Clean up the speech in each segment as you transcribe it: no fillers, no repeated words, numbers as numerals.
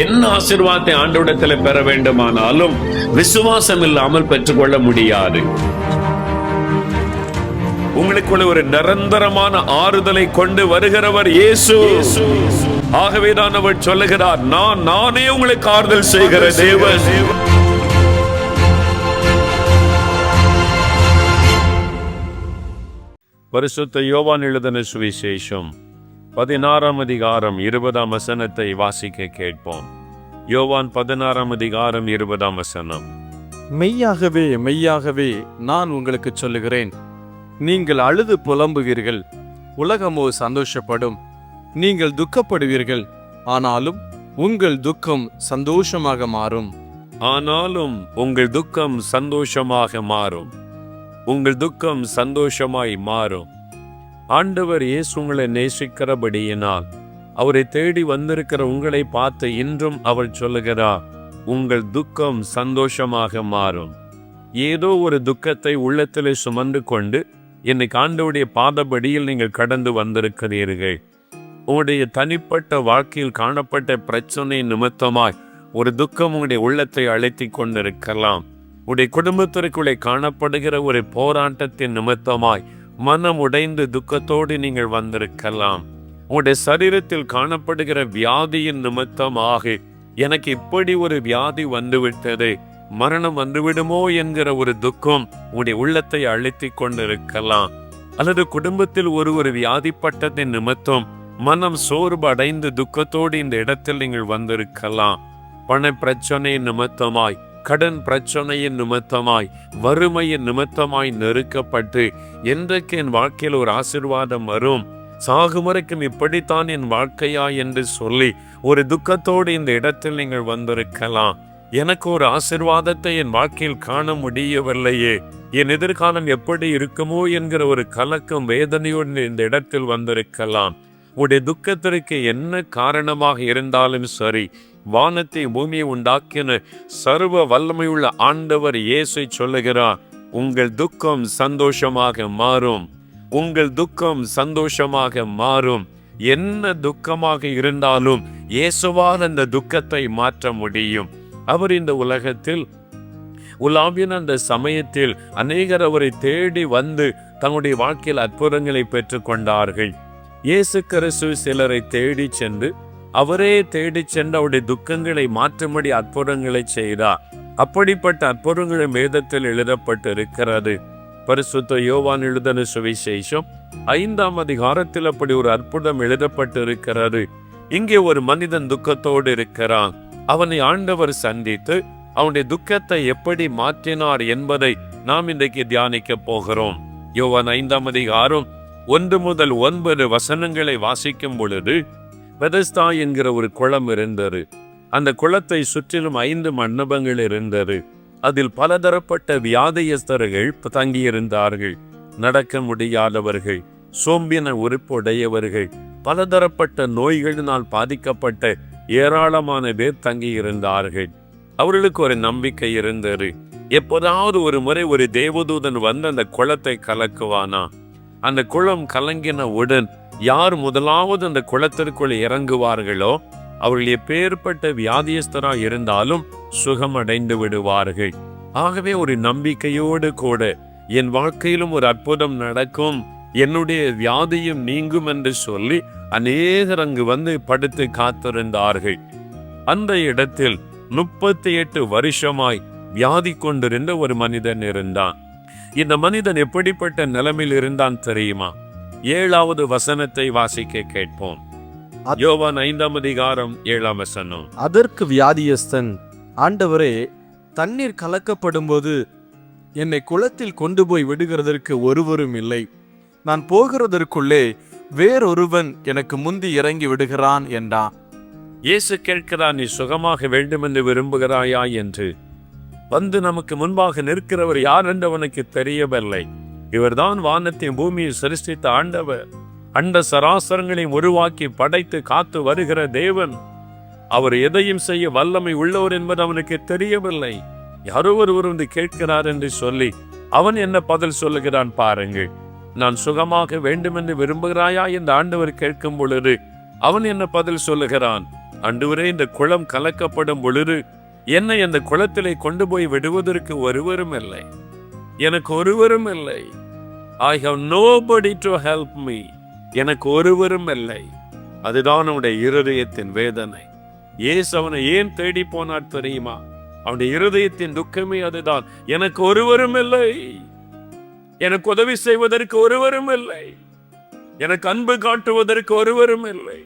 என்ன ஆசீர்வாதத்தை ஆண்டவரிடத்தில் பெற வேண்டுமானாலும் விசுவாசம் இல்லாமல் பெற்றுக்கொள்ள முடியாது. உங்களுக்குள்ள ஒரு நிரந்தரமான ஆறுதலை கொண்டு வருகிறவர் இயேசு. ஆகவேதான் அவர் சொல்லுகிறார், நானே உங்களுக்கு ஆறுதல் செய்கிற தேவன். பரிசுத்த யோவான் எழுதின சுவிசேஷம் 16ஆம் அதிகாரம் 20ஆம் வசனத்தை வாசிக்க கேட்போம். யோவான் 16ஆம் அதிகாரம் 20ஆம் வசனம். மெய்யாகவே மெய்யாகவே நான் உங்களுக்கு சொல்லுகிறேன், நீங்கள் அழுது புலம்புவீர்கள், உலகமோ சந்தோஷப்படும். நீங்கள் துக்கப்படுவீர்கள், ஆனாலும் உங்கள் துக்கம் சந்தோஷமாக மாறும். ஆனாலும் உங்கள் துக்கம் சந்தோஷமாக மாறும். உங்கள் துக்கம் சந்தோஷமாய் மாறும். ஆண்டவர் இயேசு உங்களை நேசிக்கிறபடியினால் அவரை தேடி வந்திருக்கிற உங்களை பார்த்து இன்றும் அவர் சொல்லுகிறார், உங்கள் துக்கம் சந்தோஷமாக மாறும். ஏதோ ஒரு துக்கத்தை உள்ளத்திலே சுமந்து கொண்டு இன்னைக்கு ஆண்டவருடைய பாதபடியில் நீங்கள் கடந்து வந்திருக்கிறீர்கள். உங்களுடைய தனிப்பட்ட வாழ்க்கையில் காணப்பட்ட பிரச்சனை நிமித்தமாய் ஒரு துக்கம் உங்களுடைய உள்ளத்தை அழைத்தி கொண்டிருக்கலாம். உடைய குடும்பத்திற்குள்ளே காணப்படுகிற ஒரு போராட்டத்தின் நிமித்தமாய் மனம் உடைந்து துக்கத்தோடு நீங்கள் வந்திருக்கலாம். உங்களுடைய சரீரத்தில் காணப்படுகிற வியாதியின் நிமித்தமாக எனக்கு இப்படி ஒரு வியாதி வந்துவிட்டது, மரணம் வந்துவிடுமோ என்கிற ஒரு துக்கம் உடைய உள்ளத்தை அழைத்தி கொண்டிருக்கலாம். அல்லது குடும்பத்தில் ஒரு வியாதிப்பட்டதின் நிமித்தம் மனம் சோர்வு அடைந்து துக்கத்தோடு இந்த இடத்தில் நீங்கள் வந்திருக்கலாம். பண பிரச்சனை நிமித்தமாய், கடன் பிரச்சனையின் நிமித்தமாய், வறுமையின் நிமித்தமாய் நெருக்கப்பட்டு என்றைக்கு என் வாழ்க்கையில் ஒரு ஆசீர்வாதம் வரும், சாகுமுறைக்கும் இப்படித்தான் என் வாழ்க்கையா என்று சொல்லி ஒரு துக்கத்தோடு இந்த இடத்தில் நீங்கள் வந்திருக்கலாம். எனக்கு ஒரு ஆசீர்வாதத்தை என் வாழ்க்கையில் காண முடியவில்லையே, என் எதிர்காலம் எப்படி இருக்குமோ என்கிற ஒரு கலக்கம் வேதனையோடு இந்த இடத்தில் வந்திருக்கலாம். உடைய துக்கத்திற்கு என்ன காரணமாக இருந்தாலும் சரி, வானத்தை பூமியை உண்டாக்கின சர்வ வல்லமையுள்ள ஆண்டவர் இயேசு சொல்லுகிறார், உங்கள் துக்கம் சந்தோஷமாக மாறும். உங்கள் துக்கம் சந்தோஷமாக மாறும். என்ன துக்கமாக இருந்தாலும் இயேசுவால் அந்த துக்கத்தை மாற்ற முடியும். அவர் இந்த உலகத்தில் உலாவின அந்த சமயத்தில் அநேகர் அவரை தேடி வந்து தங்களுடைய வாழ்க்கையில் அற்புதங்களை பெற்றுக் கொண்டார்கள். இயேசு கிறிஸ்து சிலரை தேடி சென்று அவரே தேடி சென்று அவருடைய துக்கங்களை மாற்றும்படி அற்புதங்களை செய்தார். அப்படிப்பட்ட அற்புதங்களை வேதத்தில் எழுதப்பட்டு இருக்கிறது. பரிசுத்த யோவான் எழுதின சுவிசேஷம் 5ஆம் அதிகாரத்தில் அப்படி ஒரு அற்புதம் எழுதப்பட்டு இருக்கிறது. இங்கே ஒரு மனிதன் துக்கத்தோடு இருக்கிறான். அவனை ஆண்டவர் சந்தித்து அவனுடைய துக்கத்தை எப்படி மாற்றினார் என்பதை நாம் இன்றைக்கு தியானிக்க போகிறோம். யோவான் 5ஆம் அதிகாரம் 1 முதல் 9 வசனங்களை வாசிக்கும் பொழுது, பெதஸ்தா என்கிற ஒரு குளம் இருந்தது. அந்த குளத்தை சுற்றிலும் 5 மண்டபங்கள் இருந்தது. அதில் பலதரப்பட்ட வியாதியஸ்தர்கள் தங்கியிருந்தார்கள். நடக்க முடியாதவர்கள், சோம்பின உறுப்புடையவர்கள், பலதரப்பட்ட நோய்களினால் பாதிக்கப்பட்ட ஏராளமான பேர் தங்கியிருந்தார்கள். அவர்களுக்கு ஒரு நம்பிக்கை இருந்தது, எப்போதாவது ஒரு முறை ஒரு தேவதூதன் வந்து அந்த குளத்தை கலக்குவானா. அந்த குளம் கலங்கினவுடன் யார் முதலாவது அந்த குளத்திற்குள் இறங்குவார்களோ அவர்கள் எப்பேற்பட்ட வியாதியஸ்தராக இருந்தாலும் சுகமடைந்து விடுவார்கள். ஆகவே ஒரு நம்பிக்கையோடு கூட என் வாழ்க்கையிலும் ஒரு அற்புதம் நடக்கும், என்னுடைய வியாதியும் நீங்கும் என்று சொல்லி அநேகர் அங்கு வந்து படுத்து காத்திருந்தார்கள். அந்த இடத்தில் 38 வருஷமாய் வியாதி கொண்டிருந்த ஒரு மனிதன் இருந்தான். இந்த மனிதன் எப்படிப்பட்ட நிலைமையில் இருந்தான் தெரியுமா? 7வது வசனத்தை வாசிக்க கேட்போம். யோவான் 5ஆம் அதிகாரம் 7ஆம் வசனம். அதற்கு வியாதியஸ்தன், ஆண்டவரே, தண்ணீர் கலக்கப்படும் போது என்னை குளத்தில் கொண்டு போய் விடுகிறதற்கு ஒருவரும் இல்லை. நான் போகிறதற்குள்ளே வேறொருவன் எனக்கு முந்தி இறங்கி விடுகிறான் என்றான். இயேசு கேட்கிறான், நீ சுகமாக வேண்டும் என்று விரும்புகிறாயா என்று. வந்து நமக்கு முன்பாக நிற்கிறவர் யார் என்று அவனுக்கு தெரியவில்லை. இவர்தான் வானத்தையும் பூமியை சிருஷ்டித்த ஆண்டவர், அண்ட சராசரங்களையும் உருவாக்கி படைத்து காத்து வருகிற தேவன். அவர் எதையும் செய்ய வல்லமை உள்ளவர் என்பது அவனுக்கு தெரியவில்லை. யாரோ ஒருவர் வந்து கேட்கிறார் என்று சொல்லி அவன் என்ன பதில் சொல்லுகிறான் பாருங்கள். நான் சுகமாக வேண்டும் என்று விரும்புகிறாயா என்று ஆண்டவர் கேட்கும் பொழுது அவன் என்ன பதில் சொல்லுகிறான்? ஆண்டவரே, இந்த குளம் கலக்கப்படும் பொழுது என்னை அந்த குளத்திலே கொண்டு போய் விடுவதற்கு ஒருவரும் இல்லை. எனக்கு ஒருவரும் இல்லை. I have nobody to help me. எனக்கு ஒருவரும் இல்லை. அதுதான் அவனுடைய இருதயத்தின் வேதனை. இயேசு அவனை ஏன் தேடி போனார் தெரியுமா? அவனுடைய இருதயத்தின் துக்கமே அதுதான். எனக்கு ஒருவரும் இல்லை. எனக்கு உதவி செய்வதற்கு ஒருவரும் இல்லை. எனக்கு அன்பு காட்டுவதற்கு ஒருவரும் இல்லை.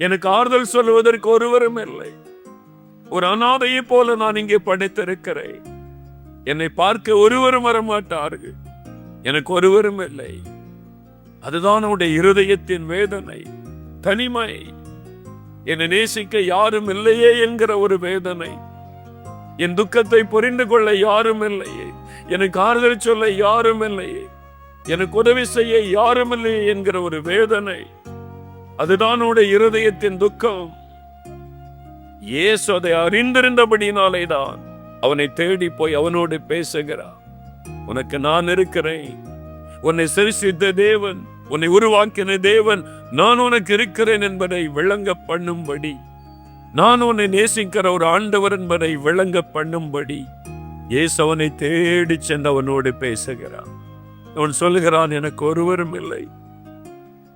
எனக்கு ஆறுதல் சொல்வதற்கு ஒருவரும் இல்லை. ஒரு அனாதையை போல நான் இங்கே படைத்திருக்கிறேன். என்னை பார்க்க ஒருவரும் வரமாட்டார்கள். எனக்கு ஒருவரும் இல்லை. அதுதான் அவனுடைய இருதயத்தின் வேதனை, தனிமை. என்னை நேசிக்க யாரும் இல்லையே என்கிற ஒரு வேதனை. என் துக்கத்தை புரிந்து கொள்ள யாரும் இல்லையே, எனக்கு ஆறுதல் சொல்ல யாரும் இல்லையே, எனக்கு உதவி செய்ய யாரும் இல்லையே என்கிற ஒரு வேதனை. அதுதான் அவனுடைய இருதயத்தின் துக்கம். இயேசு அதை அறிந்திருந்தபடினாலே தான் அவனை தேடி போய் அவனோடு பேசுகிறார். உனக்கு நான் இருக்கிறேன். உன்னை சிருஷ்டித்த தேவன், உன்னை உருவாக்கின தேவன், நான் உனக்கு இருக்கிறேன் என்பதை விளங்க பண்ணும்படி, நான் உன்னை நேசிக்கிற ஒரு ஆண்டவர் என்பதை விளங்க பண்ணும்படி இயேசு அவனை தேடி சென்று அவனோடு பேசுகிறான். அவன் சொல்லுகிறான், எனக்கு ஒருவரும் இல்லை.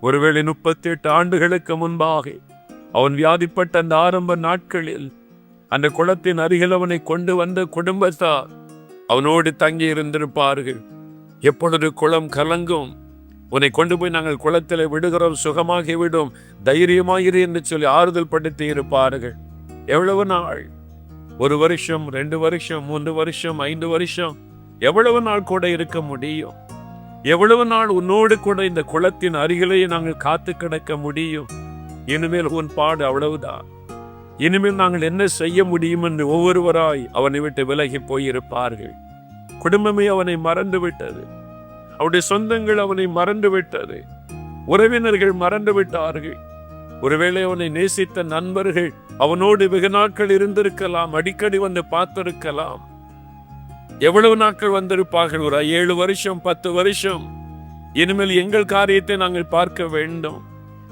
ஒருவேளை 38 ஆண்டுகளுக்கு முன்பாக அவன் வியாதிப்பட்ட அந்த ஆரம்ப நாட்களில் அந்த குளத்தின் அருகில் அவனை கொண்டு வந்த குடும்பத்தார் அவனோடு தங்கி இருந்திருப்பார்கள். எப்பொழுது குளம் கலங்கும், உன்னை கொண்டு போய் நாங்கள் குளத்தில் விடுகிறோம், சுகமாகி விடும், தைரியமாயிரு என்று சொல்லி ஆறுதல் படுத்தி இருப்பார்கள். எவ்வளவு நாள்? 1 வருஷம், 2 வருஷம், 3 வருஷம், 5 வருஷம், எவ்வளவு நாள் கூட இருக்க முடியும்? எவ்வளவு நாள் உன்னோடு கூட இந்த குளத்தின் அருகிலேயே நாங்கள் காத்து கிடக்க முடியும்? இனிமேல் உன் பாடு அவ்வளவுதான். இனிமேல் நாங்கள் என்ன செய்ய முடியும் என்று ஒவ்வொருவராய் அவனை விட்டு விலகி போயிருப்பார்கள். குடும்பமே அவனை மறந்து விட்டது. அவருடைய சொந்தங்கள் அவனை மறந்து விட்டது. உறவினர்கள் மறந்து விட்டார்கள். ஒருவேளை அவனை நேசித்த நண்பர்கள் அவனோடு வெகு நாட்கள் இருந்திருக்கலாம், அடிக்கடி வந்து பார்த்திருக்கலாம். எவ்வளவு நாட்கள் வந்திருப்பார்கள்? ஒரு 7 வருஷம், 10 வருஷம். இனிமேல் எங்கள் காரியத்தை நாங்கள் பார்க்க வேண்டும்.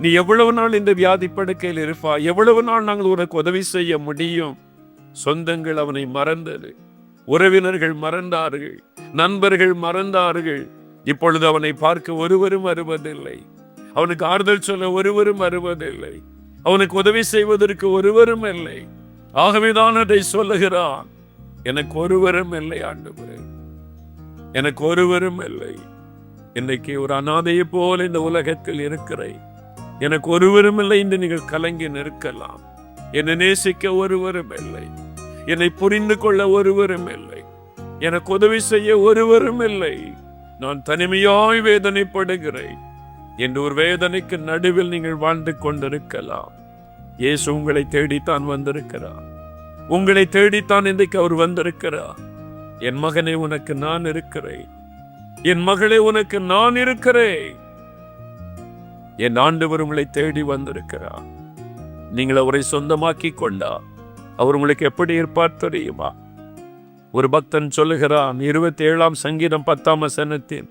நீ எவ்வளவு நாள் இந்த வியாதி படுக்கையில் இருப்பா? எவ்வளவு நாள் நாங்கள் உனக்கு உதவி செய்ய முடியும்? சொந்தங்கள் அவனை மறந்தது. உறவினர்கள் மறந்தார்கள். நண்பர்கள் மறந்தார்கள். இப்பொழுது அவனை பார்க்க ஒருவரும் வருவதில்லை. அவனுக்கு ஆறுதல் சொல்ல ஒருவரும் வருவதில்லை. அவனுக்கு உதவி செய்வதற்கு ஒருவரும் இல்லை. ஆகவேதான் அதை சொல்லுகிறான், எனக்கு ஒருவரும் இல்லை ஆண்டவரே, எனக்கு ஒருவரும் இல்லை. இன்னைக்கு ஒரு அனாதையை போல இந்த உலகத்தில் இருக்கிறேன். எனக்கு ஒருவரும் இல்லை என்று நீங்கள் கலங்கி நிற்கலாம். என்னை நேசிக்க ஒருவரும் இல்லை. என்னை புரிந்து கொள்ள ஒருவரும் இல்லை. எனக்கு உதவி செய்ய ஒருவரும் இல்லை. நான் தனிமையாய் வேதனைப்படுகிறேன் என்று ஒரு வேதனைக்கு நடுவில் நீங்கள் வாழ்ந்து கொண்டிருக்கலாம். இயேசு உங்களை தேடித்தான் வந்திருக்கிறார். உங்களை தேடித்தான் இன்றைக்கு அவர் வந்திருக்கிறார். என் மகனே, உனக்கு நான் இருக்கிறேன். என் மகளே, உனக்கு நான் இருக்கிறேன். என் ஆண்டவர் உங்களை தேடி வந்திருக்கிறார். நீங்கள் அவரை சொந்தமாக்கி கொண்டா அவர் உங்களுக்கு எப்படி இருப்பார் தெரியுமா? ஒரு பக்தன் சொல்லுகிறான், 27ஆம் சங்கீதம் 10ஆம் வசனத்தில்,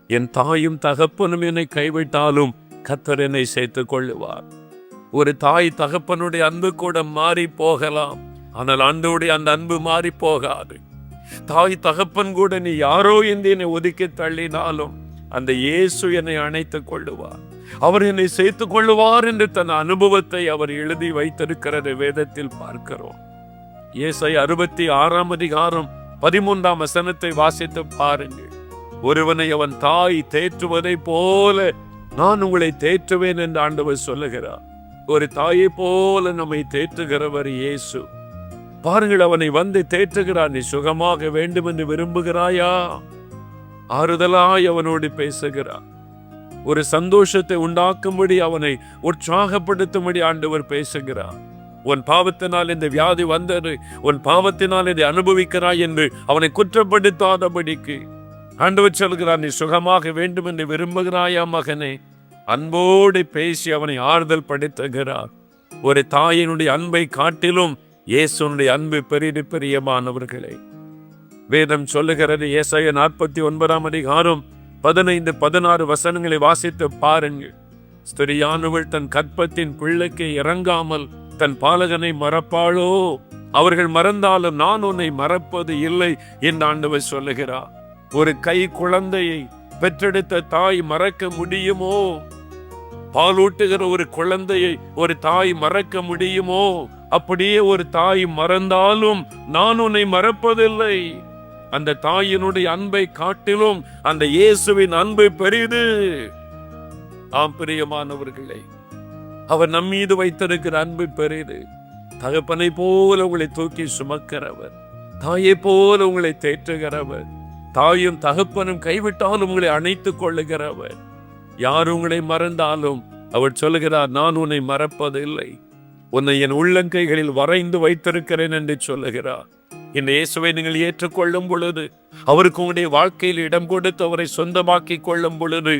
என் தாயும் தகப்பனும் என்னை கைவிட்டாலும் கர்த்தர் என்னை சேர்த்துக் கொள்ளுவார். ஒரு தாய் தகப்பனுடைய அன்பு கூட மாறி போகலாம், ஆனால் ஆண்டவருடைய அந்த அன்பு மாறி போகாது. தாய் தகப்பன் கூட நீ யாரோ என்று என்னை ஒதுக்கி தள்ளினாலும் அந்த இயேசு என்னை அணைத்துக் கொள்ளுவார். அவர் என்னை சேர்த்துக் கொள்ளுவார் என்று தன் அனுபவத்தை அவர் எழுதி வைத்திருக்கிறது வேதத்தில் பார்க்கிறோம். ஏசாயா 66ஆம் அதிகாரம் 13ஆம் வசனத்தை வாசித்து பாருங்கள். ஒருவனை அவன் தாய் தேற்றுவதை போல நான் உங்களை தேற்றுவேன் என்று ஆண்டவர் சொல்லுகிறார். ஒரு தாயை போல நம்மை தேற்றுகிறவர் இயேசு. பாருங்கள், அவனை வந்து தேற்றுகிறார். நீ சுகமாக வேண்டும் என்று விரும்புகிறாயா? ஆறுதலாய் அவனோடு பேசுகிறார். ஒரு சந்தோஷத்தை உண்டாக்கும்படி, அவனை உற்சாகப்படுத்தும்படி ஆண்டவர் பேசுகிறார். உன் பாவத்தினால் இந்த வியாதி வந்தது, உன் பாவத்தினால் இதை அனுபவிக்கிறாய் என்று அவனை குற்றப்படுத்தாதபடிக்கு ஆண்டவர் சொல்கிறார், நீ சுகமாக வேண்டும் என்று விரும்புகிறாயா மகனே? அன்போடு பேசி அவனை ஆறுதல் படுத்துகிறார். ஒரு தாயினுடைய அன்பை காட்டிலும் இயேசுனுடைய அன்பு பெரிது பிரியமானவர்களே. வேதம் சொல்லுகிறது, ஏசாயா 49ஆம் அதிகாரம் 15-16 வசனங்களை வாசித்து பாருங்கள். ஸ்திரியானவள் தன் கற்பத்தின் பிள்ளைக்கு இறங்காமல் தன் பாலகனை மறப்பாளோ? அவர்கள் மறந்தாலும் நான் உன்னை மறப்பது இல்லை என்று ஆண்டவர் சொல்லுகிறார். ஒரு கை குழந்தையை பெற்றெடுத்த தாய் மறக்க முடியுமோ? பாலூட்டுகிற ஒரு குழந்தையை ஒரு தாய் மறக்க முடியுமோ? அப்படியே ஒரு தாய் மறந்தாலும் நான் உன்னை மறப்பதில்லை. அந்த தாயினுடைய அன்பை காட்டிலும் அந்த இயேசுவின் அன்பு பெரிது. ஆம் பிரியமானவர்களே, அவர் நம் மீது வைத்திருக்கிற அன்பு பெரிது. தகப்பனை போல உங்களை தூக்கி சுமக்கிறவர், தாயை போல உங்களை தேற்றுகிறவர், தாயும் தகப்பனும் கைவிட்டாலும் உங்களை அணைத்துக் கொள்ளுகிறவர். யார் உங்களை மறந்தாலும் அவர் சொல்லுகிறார், நான் உன்னை மறப்பதில்லை, உன்னை என் உள்ளங்கைகளில் வரைந்து வைத்திருக்கிறேன் என்று சொல்லுகிறார். இந்த இயேசுவை நீங்கள் ஏற்றுக்கொள்ளும் பொழுது, அவருக்கு உங்களுடைய வாழ்க்கையில் இடம் கொடுத்து அவரை சொந்தமாக்கி கொள்ளும் பொழுது,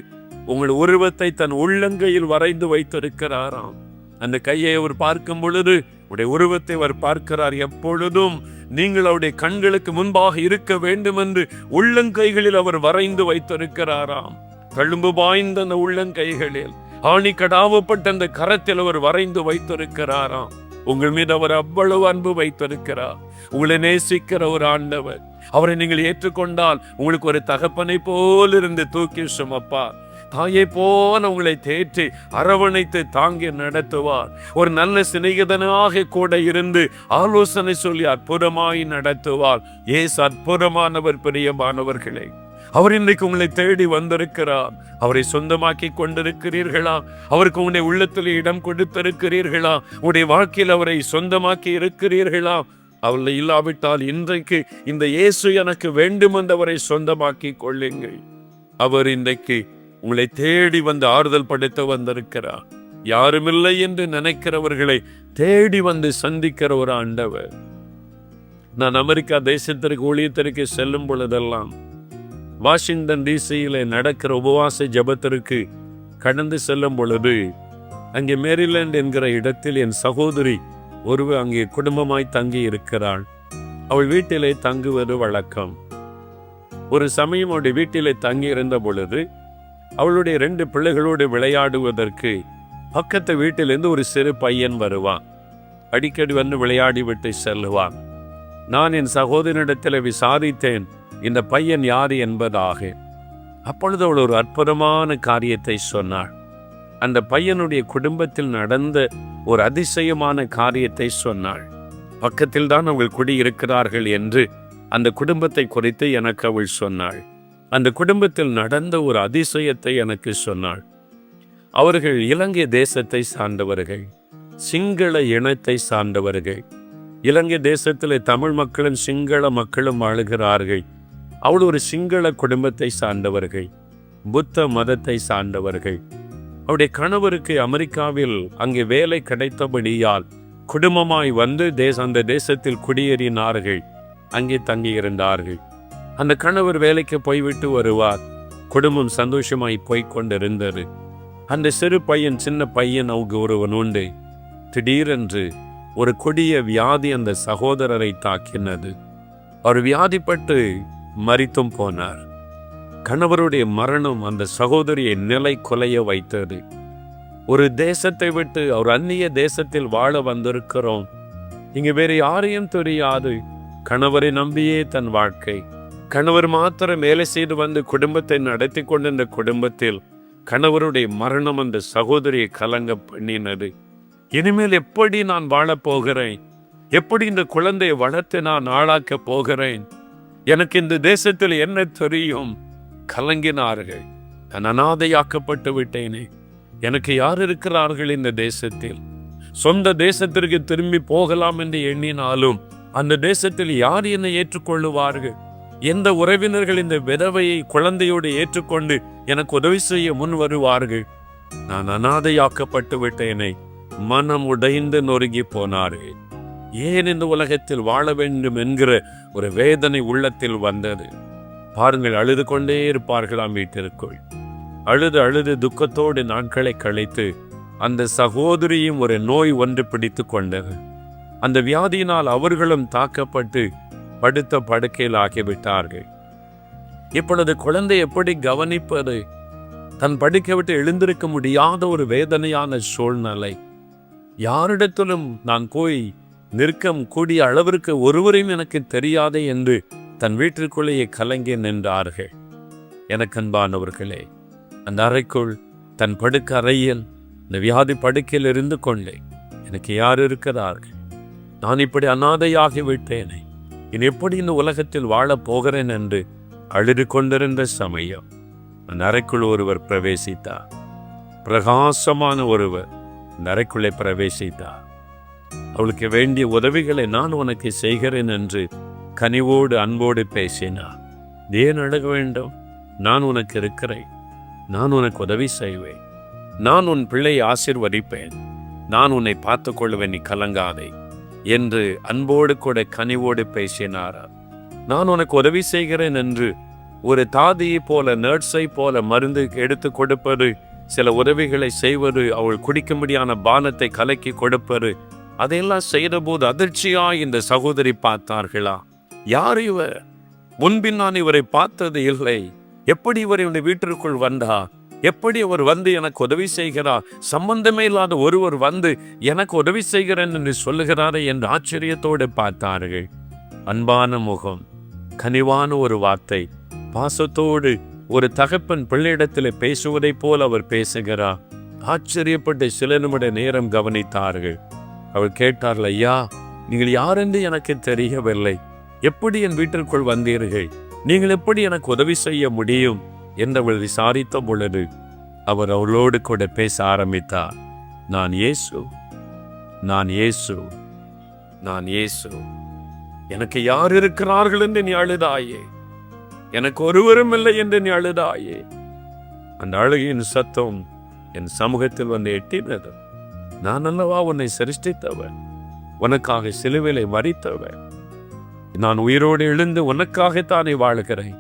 உங்கள் உருவத்தை தன் உள்ளங்கையில் வரைந்து வைத்திருக்கிறாராம். அந்த கையை அவர் பார்க்கும் பொழுது உடைய உருவத்தை அவர் பார்க்கிறார். எப்பொழுதும் நீங்கள் அவருடைய கண்களுக்கு முன்பாக இருக்க வேண்டும் என்று உள்ளங்கைகளில் அவர் வரைந்து வைத்திருக்கிறாராம். தழும்பு வாய்ந்த அந்த உள்ளங்கைகளில், ஆணி கடாவப்பட்ட அந்த கரத்தில் அவர் வரைந்து வைத்திருக்கிறாராம். உங்கள் மீது அவர் அவ்வளவு அன்பு வைத்திருக்கிறார். உங்களை நேசிக்கிற ஒரு ஆண்டவர். அவரை நீங்கள் ஏற்றுக்கொண்டால் உங்களுக்கு ஒரு தகப்பனை போல் இருந்து தூக்கி சுமப்பார். தாயை போல உங்களை தேற்றி அரவணைத்து தாங்கி நடத்துவார். ஒரு நல்ல சிநேகிதனாக கூட இருந்து ஆலோசனை சொல்லி அற்புதமாய் நடத்துவார். ஏசு அற்புதமானவர். பிரியமானவர்களே, அவர் இன்றைக்கு உங்களை தேடி வந்திருக்கிறார். அவரை சொந்தமாக்கி கொண்டிருக்கிறீர்களா? அவருக்கு உங்களுடைய உள்ளத்தில் இடம் கொடுத்திருக்கிறீர்களா? உங்களுடைய வாழ்க்கையில் அவரை சொந்தமாக்கி இருக்கிறீர்களா? அவளை இல்லாவிட்டால் இன்றைக்கு இந்த இயேசு எனக்கு வேண்டும் என்று அவரை சொந்தமாக்கி கொள்ளுங்கள். அவர் இன்றைக்கு உங்களை தேடி வந்து ஆறுதல் படுத்த வந்திருக்கிறார். யாருமில்லை என்று நினைக்கிறவர்களை தேடி வந்து சந்திக்கிற ஒரு ஆண்டவர். நான் அமெரிக்கா தேசத்திற்கு ஊழியத்திற்கு செல்லும் பொழுதெல்லாம் வாஷிங்டன் டிசியில நடக்கிற உபவாச ஜபத்திற்கு கடந்து செல்லும் பொழுது, அங்கே மேரிலாண்ட் என்கிற இடத்தில் என் சகோதரி ஒருவர் அங்கே குடும்பமாய் தங்கி இருக்கிறாள். அவள் வீட்டிலே தங்குவது வழக்கம். ஒரு சமயம் அவளுடைய வீட்டிலே தங்கி இருந்த பொழுது, அவளுடைய 2 பிள்ளைகளோடு விளையாடுவதற்கு பக்கத்து வீட்டிலிருந்து ஒரு சிறு பையன் வருவான். அடிக்கடி வந்து விளையாடி விட்டு செல்லுவான். நான் என் சகோதரனிடத்தில் விசாரித்தேன், இந்த பையன் யார் என்பதாக. அப்பொழுது அவள் ஒரு அற்புதமான காரியத்தை சொன்னாள். அந்த பையனுடைய குடும்பத்தில் நடந்த ஒரு அதிசயமான காரியத்தை சொன்னாள். பக்கத்தில் தான் அவள் குடியிருக்கிறார்கள் என்று அந்த குடும்பத்தை குறித்து எனக்கு அவள் சொன்னாள். அந்த குடும்பத்தில் நடந்த ஒரு அதிசயத்தை எனக்கு சொன்னாள். அவர்கள் இலங்கை தேசத்தை சார்ந்தவர்கள், சிங்கள இனத்தை சார்ந்தவர்கள். இலங்கை தேசத்தில் தமிழ் மக்களும் சிங்கள மக்களும் வாழுகிறார்கள். அவள் ஒரு சிங்கள குடும்பத்தை சார்ந்தவர்கள், புத்த மதத்தை சார்ந்தவர்கள். அவருடைய கணவருக்கு அமெரிக்காவில் அங்கே வேலை கிடைத்தபடியால் குடும்பமாய் வந்து அந்த தேசத்தில் குடியேறினார்கள். அங்கே தங்கியிருந்தார்கள். அந்த கணவர் வேலைக்கு போய்விட்டு வருவார். குடும்பம் சந்தோஷமாய் போய்கொண்டிருந்தது. அந்த சிறு பையன், சின்ன பையன் அவங்க ஒருவன் உண்டு. திடீரென்று ஒரு கொடிய வியாதி அந்த சகோதரரை தாக்கினது. அவர் வியாதிப்பட்டு மரித்தும் போனார். கணவருடைய மரணம் அந்த சகோதரியை நிலை கொலைய வைத்தது. ஒரு தேசத்தை விட்டு ஒரு அந்நிய தேசத்தில் வாழ வந்திருக்கிறோம். இங்க வேறு யாரையும் தெரியாது. கணவரை நம்பியே தன் வாழ்க்கை. கணவர் மாத்திரம் வேலை செய்து வந்து குடும்பத்தை நடத்தி கொண்டிருந்த குடும்பத்தில் கணவருடைய மரணம் அந்த சகோதரியை கலங்க பண்ணினது. இனிமேல் எப்படி நான் வாழப்போகிறேன்? எப்படி இந்த குழந்தையை வளர்த்து நான் ஆளாக்க போகிறேன்? எனக்கு இந்த தேசத்தில் என்ன தெரியும்? கலங்கினார்கள். நான் அனாதையாக்கப்பட்டு விட்டேனே. எனக்கு யார் இருக்கிறார்கள் இந்த தேசத்தில்? சொந்த தேசத்திற்கு திரும்பி போகலாம் என்று எண்ணினாலும் அந்த தேசத்தில் யார் என்னை ஏற்றுக்கொள்ளுவார்கள்? எந்த உறவினர்கள் இந்த விதவையை குழந்தையோடு ஏற்றுக்கொண்டு எனக்கு உதவி செய்ய முன் வருவார்கள்? நான் அனாதையாக்கப்பட்டு விட்டேனே. மனம் உடைந்து நொறுங்கி போனார்கள். ஏன் இந்த உலகத்தில் வாழ வேண்டும் என்கிற ஒரு வேதனை உள்ளத்தில் வந்தது. பாருங்கள், அழுது கொண்டே இருப்பார்களாம் வீட்டிற்குள். அழுது அழுது துக்கத்தோடு நாட்களை கழித்து அந்த சகோதரியும் ஒரு நோய் ஒன்று பிடித்து கொண்டது. அந்த வியாதியினால் அவர்களும் தாக்கப்பட்டு படுத்த படுக்கையில் ஆகிவிட்டார்கள். இப்பொழுது குழந்தை எப்படி கவனிப்பது? தன் படுக்கை விட்டு எழுந்திருக்க முடியாத ஒரு வேதனையான சூழ்நிலை. யாரிடத்திலும் நான் போய் நிற்க கூடிய அளவிற்கு ஒருவரையும் எனக்கு தெரியாதே என்று தன் வீட்டிற்குள்ளேயே கலங்கி நின்றார்கள். எனக்கு அன்பானவர்களே, அந்த அறைக்குள் தன் படுக்க அறையில் இந்த வியாதி படுக்கையில் இருந்து கொண்டே எனக்கு யார் இருக்கிறார்கள்? நான் இப்படி அனாதையாகி விட்டேனே, இனி எப்படி இந்த உலகத்தில் வாழப் போகிறேன் என்று அழுது கொண்டிருந்த சமயம் அந்த அறைக்குள் ஒருவர் பிரவேசித்தார். பிரகாசமான ஒருவர் அந்த அறைக்குள்ளே பிரவேசித்தார். அவளுக்கு வேண்டிய உதவிகளை நான் உனக்கு செய்கிறேன் என்று கனிவோடு அன்போடு பேசினார். ஏன் அழக வேண்டும்? நான் உனக்கு இருக்கிறேன். நான் உனக்கு உதவி செய்வேன். நான் உன் பிள்ளையை ஆசீர்வதிப்பேன். நான் உன்னை பார்த்து கொள்வேன், நீ கலங்காதே என்று அன்போடு கூட கனிவோடு பேசினாரா. நான் உனக்கு உதவி செய்கிறேன் என்று ஒரு தாதியை போல, நர்ஸை போல மருந்து எடுத்து கொடுப்பது, சில உதவிகளை செய்வது, அவள் குடிக்கும்படியான பானத்தை கலக்கி கொடுப்பது, அதையெல்லாம் செய்தபோது அதிர்ச்சியாய் இந்த சகோதரி பார்த்தார்களா. யார் இவர்? முன்பின் நான் இவரை பார்த்தது இல்லை. எப்படி இவர் இந்த வீட்டிற்குள் வந்தா? எப்படி அவர் வந்து எனக்கு உதவி செய்கிறார்? சம்பந்தமே இல்லாத ஒருவர் வந்து எனக்கு உதவி செய்கிறேன் என்று சொல்லுகிறாரே என்று ஆச்சரியத்தோடு பார்த்தார்கள். அன்பான முகம், கனிவான ஒரு வார்த்தை, பாசத்தோடு ஒரு தகப்பன் பிள்ளையிடத்தில் பேசுவதை போல் அவர் பேசுகிறார். ஆச்சரியப்பட்டு சில நிமிட நேரம் கவனித்தார்கள். அவர் கேட்டார்கள், ஐயா, நீங்கள் யாரென்று எனக்கு தெரியவில்லை. எப்படி என் வீட்டிற்குள் வந்தீர்கள்? நீங்கள் எப்படி எனக்கு உதவி செய்ய முடியும் என்று அவள் விசாரித்த பொழுது அவர் அவளோடு கூட பேச ஆரம்பித்தார். நான் இயேசு, நான் இயேசு, நான் இயேசு. எனக்கு யார் இருக்கிறார்கள் என்று நீ அழுதாயே, எனக்கு ஒருவரும் இல்லை என்று நீ அழுதாயே. அந்த அழுகையின் சத்தம் என் சமூகத்தில் வந்து எட்டினது. நான் அல்லவா உன்னை சிருஷ்டித்தவன், உனக்காக சிலுவையிலே மரித்தவன். நான் உயிரோடு எழுந்து உனக்காகத்தானே வாழ்கிறேன்.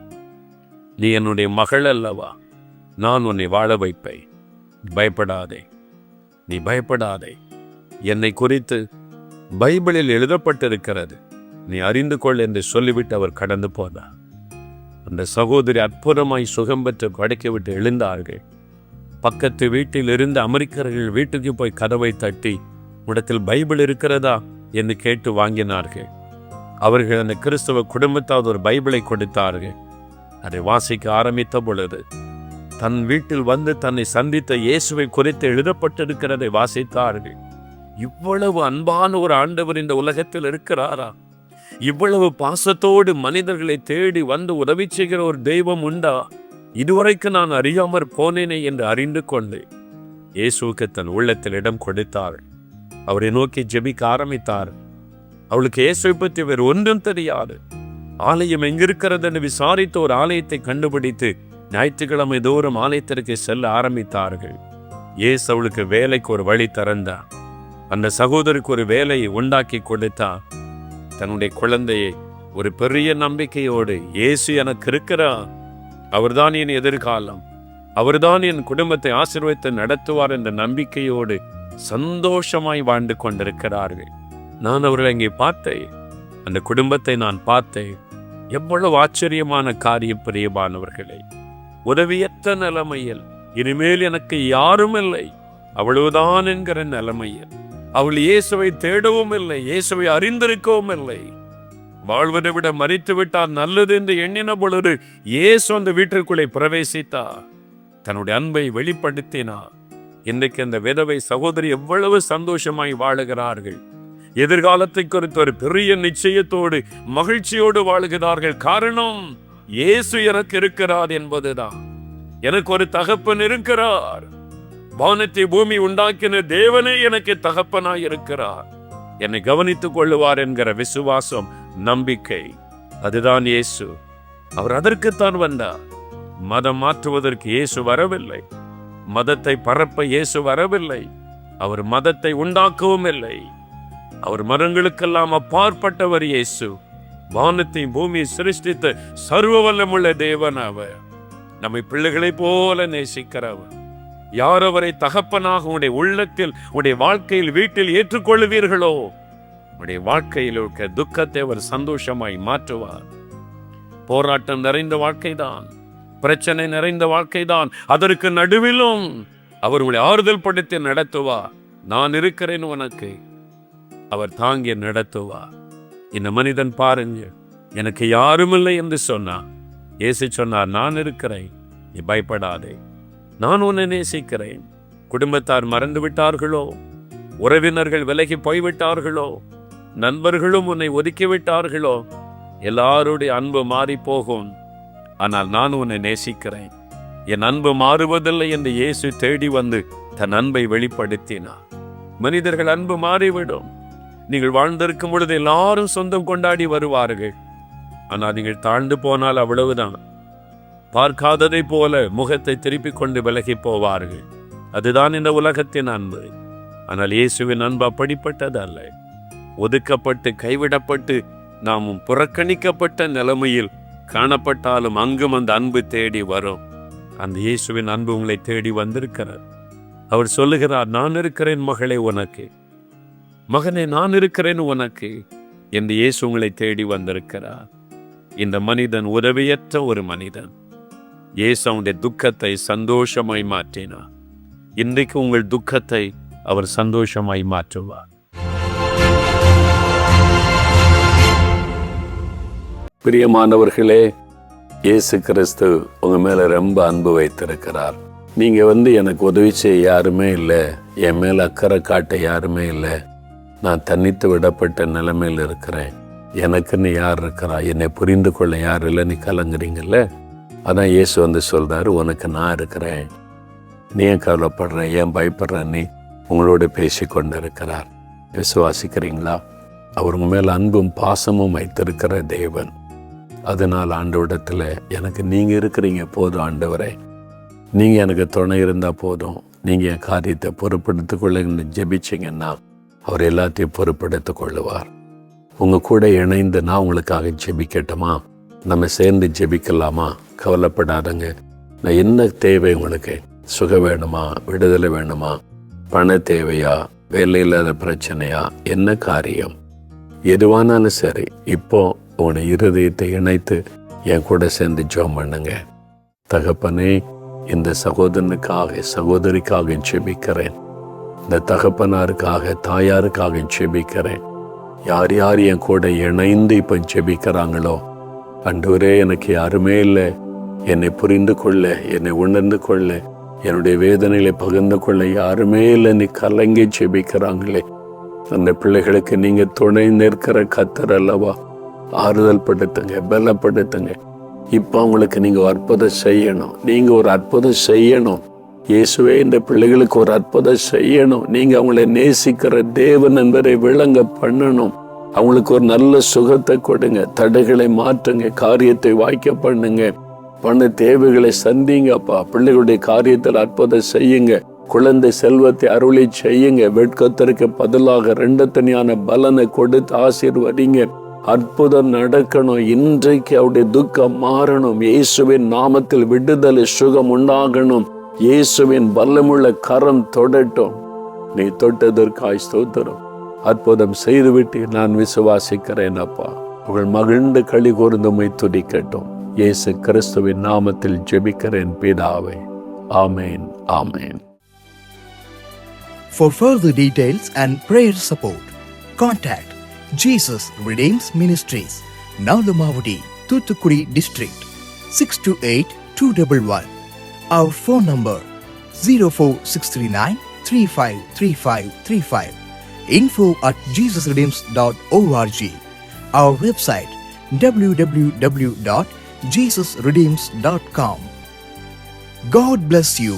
நீ என்னுடைய மகள் அல்லவா? நான் உன்னை வாழ வைப்பேன். பயப்படாதே, நீ பயப்படாதே. என்னை குறித்து பைபிளில் எழுதப்பட்டிருக்கிறது, நீ அறிந்து கொள் என்று சொல்லிவிட்டு அவர் கடந்து போனார். அந்த சகோதரி அற்புதமாய் சுகம் பெற்று படுக்கை விட்டு எழுந்தார்கள். பக்கத்து வீட்டில் இருந்து அமெரிக்கர்கள் வீட்டுக்கு போய் கதவை தட்டி, உடத்தில் பைபிள் இருக்கிறதா என்று கேட்டு வாங்கினார்கள். அவர்கள் அந்த கிறிஸ்தவ குடும்பத்தாவது ஒரு பைபிளை கொடுத்தார்கள். அதை வாசிக்க ஆரம்பித்த பொழுது தன் வீட்டில் வந்து தன்னை சந்தித்த இயேசுவை குறித்து எழுதப்பட்டிருக்கிறதை வாசித்தார்கள். இவ்வளவு அன்பான ஒரு ஆண்டவர் இந்த உலகத்தில் இருக்கிறாரா? இவ்வளவு பாசத்தோடு மனிதர்களை தேடி வந்து உதவி செய்கிற ஒரு தெய்வம் உண்டா? இதுவரைக்கு நான் அறியாமற் போனேனே என்று அறிந்து கொண்டு இயேசுவுக்கு தன் உள்ளத்தில் இடம் கொடுத்தார். அவரை நோக்கி ஜெபிக்க ஆரம்பித்தார். அவளுக்கு இயேசுவை பற்றி வேறு ஒன்றும் தெரியாது. ஆலயம் எங்கிருக்கிறது என்று விசாரித்து ஒரு ஆலயத்தை கண்டுபிடித்து ஞாயிற்றுக்கிழமை தோறும் ஆலயத்திற்கு செல்ல ஆரம்பித்தார்கள். இயேசு அவளுக்கு வேலைக்கு ஒரு வழி திறந்தார். அந்த சகோதரிக்கு ஒரு வேலையை உண்டாக்கி கொடுத்தார். தன்னுடைய குழந்தையை ஒரு பெரிய நம்பிக்கையோடு, இயேசு எனக்கு இருக்கிறார், அவர்தான் என் எதிர்காலம், அவர்தான் என் குடும்பத்தை ஆசீர்வதித்து நடத்துவார் என்ற நம்பிக்கையோடு சந்தோஷமாய் வாழ்ந்து கொண்டிருக்கிறார்கள். நான் அவர்களை அங்கே பார்த்தேன், அந்த குடும்பத்தை நான் பார்த்தேன். எவ்வளவு ஆச்சரியமான காரியம் பிரியமானவர்களே. உதவியற்ற நிலைமையில், இனிமேல் எனக்கு யாரும் இல்லை, அவ்வளவுதான் என்கிற நிலைமையில் அவள் இயேசுவை தேடவும் இல்லை, இயேசுவை அறிந்திருக்கவும் இல்லை. வாழ்வதை விட மரித்து விட்டால் நல்லது என்று எண்ணின பொழுது இயேசு அந்த வீட்டிற்குள்ளே பிரவேசித்தார், தன்னுடைய அன்பை வெளிப்படுத்தினார். இன்றைக்கு அந்த விதவை சகோதரி எவ்வளவு சந்தோஷமாய் வாழுகிறார்கள். எதிர்காலத்தை குறித்து ஒரு பெரிய நிச்சயத்தோடு மகிழ்ச்சியோடு வாழுகிறார்கள். காரணம், இயேசு எனக்கு இருக்கிறார் என்பதுதான். எனக்கு ஒரு தகப்பன் இருக்கிறார். வானத்தை பூமி உண்டாக்கின தேவனே எனக்கு தகப்பனாய் இருக்கிறார், என்னை கவனித்துக் கொள்ளுவார் என்கிற விசுவாசம், நம்பிக்கை, அதுதான் இயேசு. அவர் அதற்குத்தான் வந்தார். மதம் மாற்றுவதற்கு இயேசு வரவில்லை, மதத்தை பரப்ப இயேசு வரவில்லை, அவர் மதத்தை உண்டாக்கவும் இல்லை. அவர் மரங்களுக்கெல்லாம் அப்பாற்பட்டவர் இயேசு. வானத்தையும் பூமியை சிருஷ்டித்த சர்வ வல்லமுள்ள தேவன் அவர். நம்மை பிள்ளைகளை போல நேசிக்கிறவர். யார் அவரை தகப்பனாக உடைய உள்ளத்தில், உடைய வாழ்க்கையில், வீட்டில் ஏற்றுக்கொள்வீர்களோ, உடைய வாழ்க்கையில் இருக்க துக்கத்தை அவர் சந்தோஷமாய் மாற்றுவார். போராட்டம் நிறைந்த வாழ்க்கைதான், பிரச்சனை நிறைந்த வாழ்க்கைதான். அதற்கு நடுவிலும் அவர் உங்களை ஆறுதல் படுத்தி நடத்துவார். நான் இருக்கிறேன் உனக்கு, அவர் தாங்கி நடத்துவார். இந்த மனிதன் பாருங்க, எனக்கு யாருமில்லை என்று சொன்னான். இயேசு சொன்னார், நான் இருக்கிறேன், நீ பயப்படாதே, நான் உன்னை நேசிக்கிறேன். குடும்பத்தார் மறந்து விட்டார்களோ, உறவினர்கள் விலகி போய்விட்டார்களோ, நண்பர்களும் உன்னை ஒதுக்கி விட்டார்களோ, எல்லாருடைய அன்பு மாறி போகும். ஆனால் நான் உன்னை நேசிக்கிறேன், என் அன்பு மாறுவதில்லை என்று இயேசு தேடி வந்து தன் அன்பை வெளிப்படுத்தினார். மனிதர்கள் அன்பு மாறிவிடும். நீங்கள் வாழ்ந்திருக்கும் பொழுது எல்லாரும் சொந்தம் கொண்டாடி வருவார்கள். ஆனால் நீங்கள் தாழ்ந்து போனால் அவ்வளவுதான். பார்க்காததை போல முகத்தை திருப்பிக் கொண்டு விலகி போவார்கள். அதுதான் இந்த உலகத்தின் அன்பு. ஆனால் இயேசுவின் அன்பு அப்படிப்பட்டது அல்ல. ஒதுக்கப்பட்டு கைவிடப்பட்டு நாமும் புறக்கணிக்கப்பட்ட நிலைமையில் காணப்பட்டாலும் அங்கும் அந்த அன்பு தேடி வரும். அந்த இயேசுவின் அன்பு உங்களை தேடி வந்திருக்கிறார். அவர் சொல்லுகிறார், நான் இருக்கிறேன் மகளே உனக்கு, மகனே நான் இருக்கிறேன் உனக்கு என்று இயேசு உங்களை தேடி வந்திருக்கிறார். இந்த மனிதன் உதவியற்ற ஒரு மனிதன். இயேசு அவனுடைய துக்கத்தை சந்தோஷமாய் மாற்றினார். இன்றைக்கு உங்கள் துக்கத்தை அவர் சந்தோஷமாய் மாற்றுவார். பிரியமானவர்களே, இயேசு கிறிஸ்து உங்க மேல ரொம்ப அன்பு வைத்திருக்கிறார். நீங்க எனக்கு உதவி செய்ய யாருமே இல்லை, என் மேல அக்கறை காட்ட யாருமே இல்லை, நான் தனித்து விடப்பட்ட நிலைமையில் இருக்கிறேன், எனக்குன்னு யார் இருக்கிறா, என்னை புரிந்து கொள்ள யார் இல்லை, நீ கலங்குறீங்கல்ல. அதான் இயேசு சொல்றாரு, உனக்கு நான் இருக்கிறேன், நீ ஏன் கவலைப்படுற, ஏன் பயப்படுற, நீ உங்களோட பேசி கொண்டு இருக்கிறார். விசுவாசிக்கிறீங்களா? அவர் உங்க மேல அன்பும் பாசமும் வைத்திருக்கிற தேவன். அதனால் ஆண்டவரிடத்துல எனக்கு நீங்க இருக்கிறீங்க போதும் ஆண்டவரே, நீங்க எனக்கு துணை இருந்தா போதும், நீங்க என் காரியத்தை பொறுப்படுத்திக் கொள்ளுங்கன்னு ஜெபிச்சிங்கன்னா அவர் எல்லாத்தையும் பொறுப்படுத்திக் கொள்ளுவார். உங்க கூட இணைந்து நான் உங்களுக்காக ஜெபிக்கட்டுமா? நம்ம சேர்ந்து ஜெபிக்கலாமா? கவலைப்படாதங்க. நான் என்ன தேவை உங்களுக்கு? சுகம் வேணுமா? விடுதலை வேணுமா? பண தேவையா? வேலை இல்லாத பிரச்சனையா? என்ன காரியம் எதுவானாலும் சரி, இப்போ உன இருதயத்தை இணைத்து என் கூட சேர்ந்து ஜெபம் பண்ணுங்க. தகப்பனே, இந்த சகோதரனுக்காக சகோதரிக்காக ஜெபிக்கிறேன். இந்த தகப்பனாருக்காக தாயாருக்காக ஜெபிக்கிறேன். யார் யார் என் கூட இணைந்து இப்போ ஜெபிக்கிறாங்களோ, ஆண்டவரே எனக்கு யாருமே இல்லை, என்னை புரிந்து கொள்ள, என்னை உணர்ந்து கொள்ள, என்னுடைய வேதனைகளை பகிர்ந்து கொள்ள யாருமே இல்லை, நீ கலங்கி ஜெபிக்கிறாங்களே, அந்த பிள்ளைகளுக்கு நீங்க துணை நிற்கிற கர்த்தர் அல்லவா? ஆறுதல் படுத்துங்க, பலப்படுத்துங்க. இப்போ அவங்களுக்கு நீங்க அற்புதம் செய்யணும். நீங்க ஒரு அற்புதம் செய்யணும். இயேசுவே, இந்த பிள்ளைகளுக்கு ஒரு அற்புதம் செய்யணும். நீங்க அவங்களை நேசிக்கிற தேவன் என்பதை விளங்க பண்ணணும். அவங்களுக்கு ஒரு நல்ல சுகத்தை கொடுங்க, தடைகளை மாற்றுங்க, காரியத்தை வாய்க்க பண்ணுங்க, பண தேவைகளை சந்திங்கப்பா. பிள்ளைகளுடைய காரியத்தில் அற்புதம் செய்யுங்க. குழந்தை செல்வத்தை அருளி செய்யுங்க. வெட்கத்திற்கு பதிலாக 2 தனியான பலனை கொடுத்து ஆசீர்வதிங்க. அற்புதம் நடக்கணும். இன்றைக்கு அவருடைய துக்கம் மாறணும். இயேசுவின் நாமத்தில் விடுதலை சுகம் உண்டாகணும். இயேசுவின் வல்லமுள்ள கரம் தொடட்டும். நீ தொட்டதற்காய் ஸ்தோத்திரம். அற்புதம் செய்துவிட்டு நான் விசுவாசிக்கிறேன் அப்பா. உங்கள் மகிழ்ந்து களி கூர்ந்துமை துதிக்கட்டும். இயேசு கிறிஸ்துவின் நாமத்தில் ஜெபிக்கிறேன் பிதாவே. ஆமேன், ஆமேன். For further details and prayer support, contact Jesus Redeems Ministries, Nalumavudi, Thoothukudi District, 628-211. Our phone number 04639 353535. info@jesusredeems.org. Our website www.jesusredeems.com. God bless you.